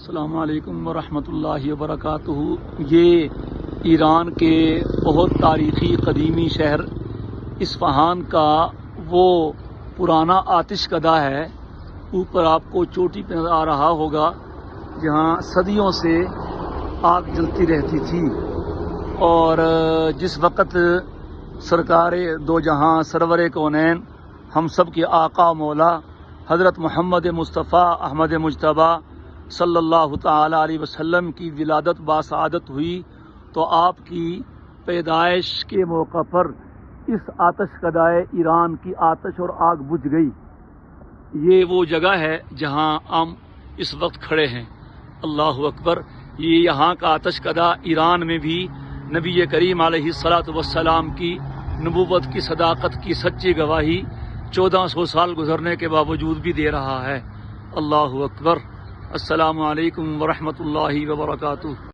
السلام علیکم ورحمۃ اللہ وبرکاتہ۔ یہ ایران کے بہت تاریخی قدیمی شہر اصفہان کا وہ پرانا آتش کدہ ہے۔ اوپر آپ کو چوٹی پہ نظر آ رہا ہوگا جہاں صدیوں سے آگ جلتی رہتی تھی، اور جس وقت سرکار دو جہاں سرور کونین ہم سب کے آقا مولا حضرت محمد مصطفیٰ احمد مجتبیٰ صلی اللہ تعالی علیہ وسلم کی ولادت باسعادت ہوئی، تو آپ کی پیدائش کے موقع پر اس آتش کدہ ایران کی آتش اور آگ بجھ گئی۔ یہ وہ جگہ ہے جہاں ہم اس وقت کھڑے ہیں۔ اللہ اکبر۔ یہ یہاں کا آتش کدہ ایران میں بھی نبی کریم علیہ الصلاۃ والسلام کی نبوت کی صداقت کی سچی گواہی 1400 سال گزرنے کے باوجود بھی دے رہا ہے۔ اللہ اکبر۔ السلام علیکم ورحمۃ اللہ وبرکاتہ۔